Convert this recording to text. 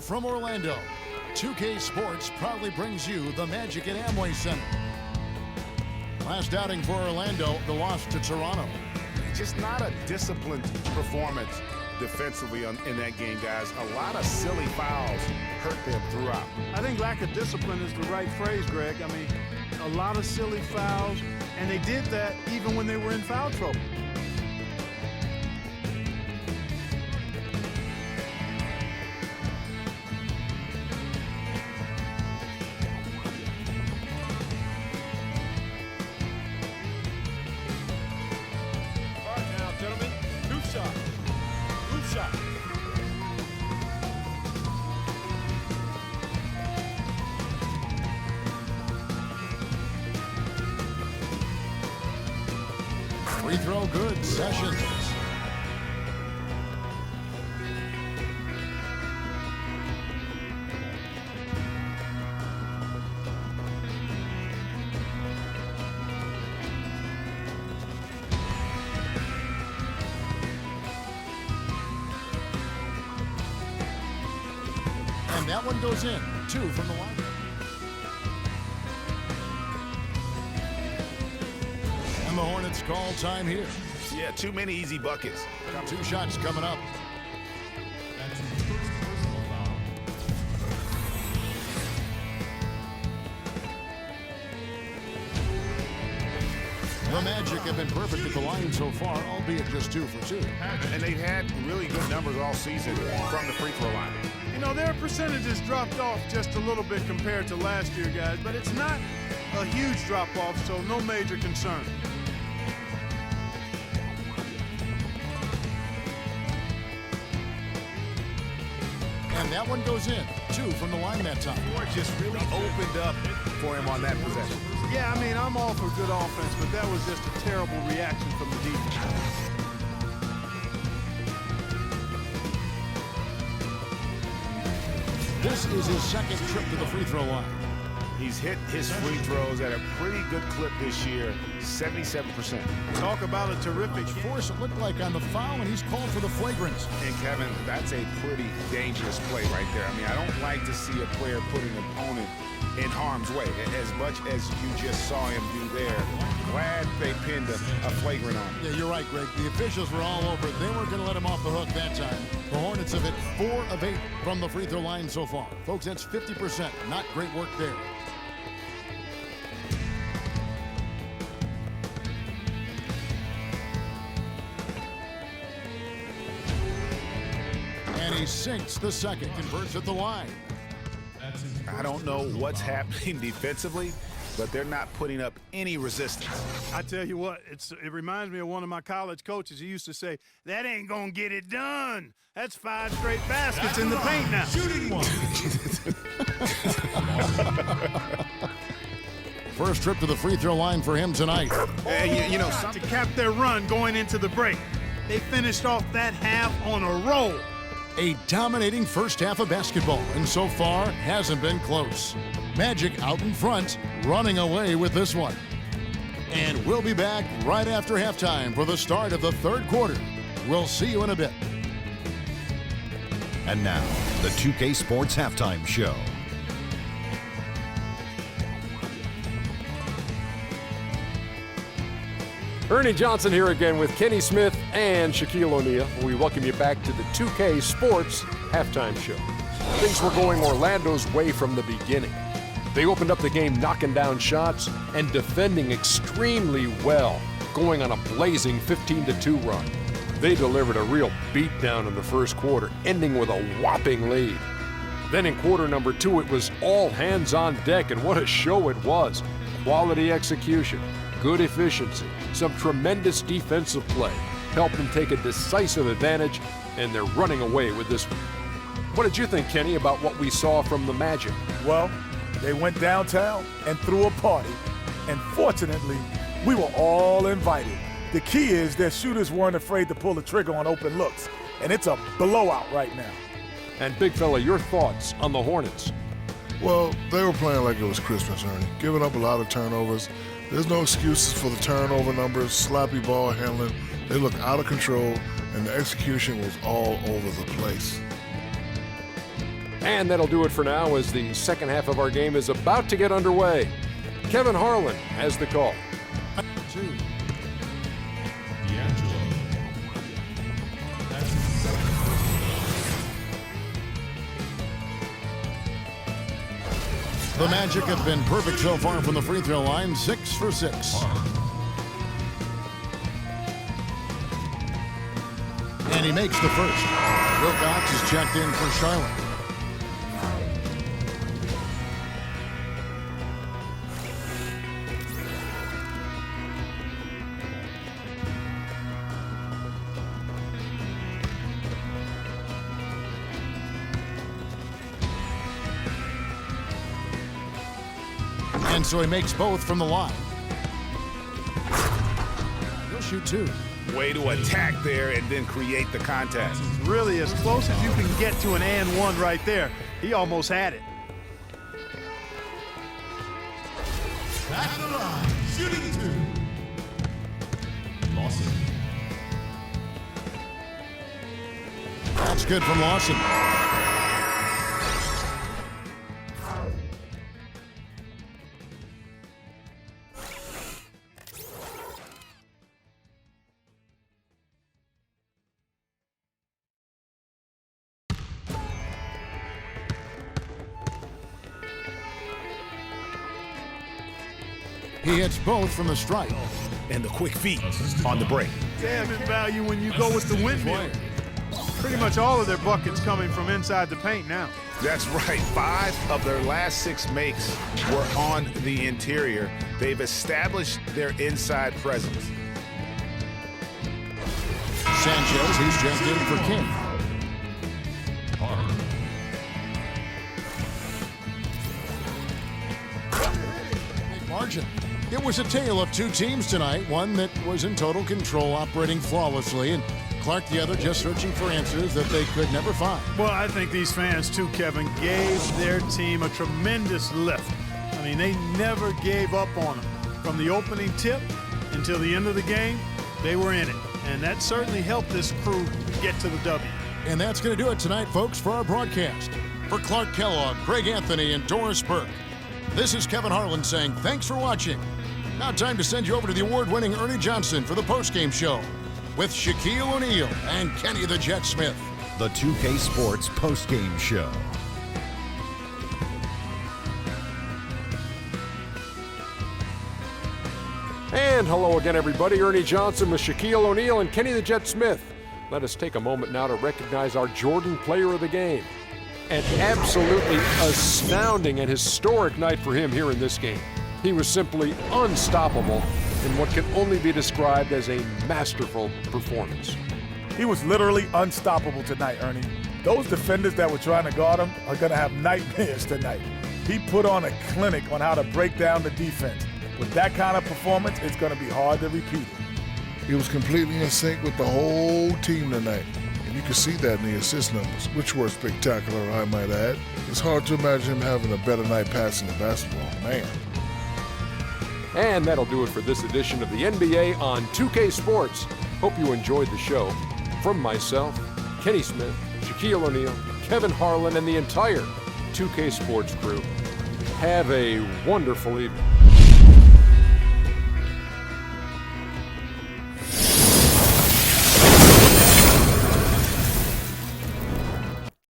from Orlando, 2K Sports proudly brings you the Magic at Amway Center. Last outing for Orlando, the loss to Toronto. Just not a disciplined performance defensively in that game, guys. A lot of silly fouls hurt them throughout. I think lack of discipline is the right phrase, Greg. I mean, a lot of silly fouls, and they did that even when they were in foul trouble. Free throw good, Sessions. And that one goes in, 2 from the line. And the Hornets call time here. Yeah, too many easy buckets. 2 shots coming up. The Magic have been perfect at the line so far, albeit just 2 for 2. And they've had really good numbers all season from the free throw line. You know, their percentages dropped off just a little bit compared to last year, guys, but it's not a huge drop-off, so no major concern. And that one goes in, 2 from the line that time. Just really opened up for him on that possession. Yeah, I mean, I'm all for good offense, but that was just a terrible reaction from the defense. This is his second trip to the free throw line. He's hit his free throws at a pretty good clip this year, 77%. Talk about a terrific Force, it looked like on the foul, and he's called for the flagrant. And Kevin, that's a pretty dangerous play right there. I mean, I don't like to see a player put an opponent in harm's way, as much as you just saw him do there. Glad they pinned a flagrant on him. Yeah, you're right, Greg. The officials were all over it. They weren't going to let him off the hook that time. The Hornets have hit 4 of 8 from the free throw line so far. Folks, that's 50%. Not great work there. And he sinks the second, converts at the line. I don't know what's happening defensively, but they're not putting up any resistance. I tell you what, it reminds me of one of my college coaches. He used to say, that ain't gonna get it done. That's 5 straight baskets in the paint now. Shooting one. First trip to the free throw line for him tonight. You know, to cap their run going into the break, they finished off that half on a roll. A dominating first half of basketball, and so far hasn't been close. Magic out in front, running away with this one. And we'll be back right after halftime for the start of the third quarter. We'll see you in a bit. And now, the 2K Sports Halftime Show. Ernie Johnson here again with Kenny Smith and Shaquille O'Neal. We welcome you back to the 2K Sports Halftime Show. Things were going Orlando's way from the beginning. They opened up the game knocking down shots and defending extremely well, going on a blazing 15-2 run. They delivered a real beatdown in the first quarter, ending with a whopping lead. Then in quarter number 2, it was all hands on deck, and what a show it was. Quality execution, good efficiency, some tremendous defensive play helped them take a decisive advantage, and they're running away with this one. What did you think, Kenny, about what we saw from the Magic? Well, they went downtown and threw a party, and fortunately, we were all invited. The key is their shooters weren't afraid to pull the trigger on open looks, and it's a blowout right now. And big fella, your thoughts on the Hornets? Well, they were playing like it was Christmas, Ernie, giving up a lot of turnovers. There's no excuses for the turnover numbers, sloppy ball handling. They looked out of control, and the execution was all over the place. And that'll do it for now as the second half of our game is about to get underway. Kevin Harlan has the call. The Magic have been perfect so far from the free throw line, 6 for 6. And he makes the first. Wilcox is checked in for Charlotte. And so he makes both from the line. He'll shoot 2. Way to attack there and then create the contact. Really as close as you can get to an and one right there. He almost had it. Back to the line, shooting 2. Lawson. That's good from Lawson. He hits both from the strike. And the quick feet on the break. Damn value when you go with the windmill. Pretty much all of their buckets coming from inside the paint now. That's right. 5 of their last 6 makes were on the interior. They've established their inside presence. Sanchez, he's checked in for King. Margin. It was a tale of 2 teams tonight, one that was in total control, operating flawlessly, and Clark the other just searching for answers that they could never find. Well, I think these fans too, Kevin, gave their team a tremendous lift. I mean, they never gave up on them. From the opening tip until the end of the game, they were in it. And that certainly helped this crew get to the W. And that's going to do it tonight, folks, for our broadcast. For Clark Kellogg, Craig Anthony, and Doris Burke, this is Kevin Harlan saying thanks for watching. Now time to send you over to the award-winning Ernie Johnson for the postgame show with Shaquille O'Neal and Kenny the Jet Smith. The 2K Sports postgame show. And hello again, everybody. Ernie Johnson with Shaquille O'Neal and Kenny the Jet Smith. Let us take a moment now to recognize our Jordan Player of the Game. An absolutely astounding and historic night for him here in this game. He was simply unstoppable in what can only be described as a masterful performance. He was literally unstoppable tonight, Ernie. Those defenders that were trying to guard him are going to have nightmares tonight. He put on a clinic on how to break down the defense. With that kind of performance, it's going to be hard to repeat it. He was completely in sync with the whole team tonight. And you can see that in the assist numbers, which were spectacular, I might add. It's hard to imagine him having a better night passing the basketball, man. And that'll do it for this edition of the NBA on 2K Sports. Hope you enjoyed the show. From myself, Kenny Smith, Shaquille O'Neal, Kevin Harlan, and the entire 2K Sports crew, have a wonderful evening.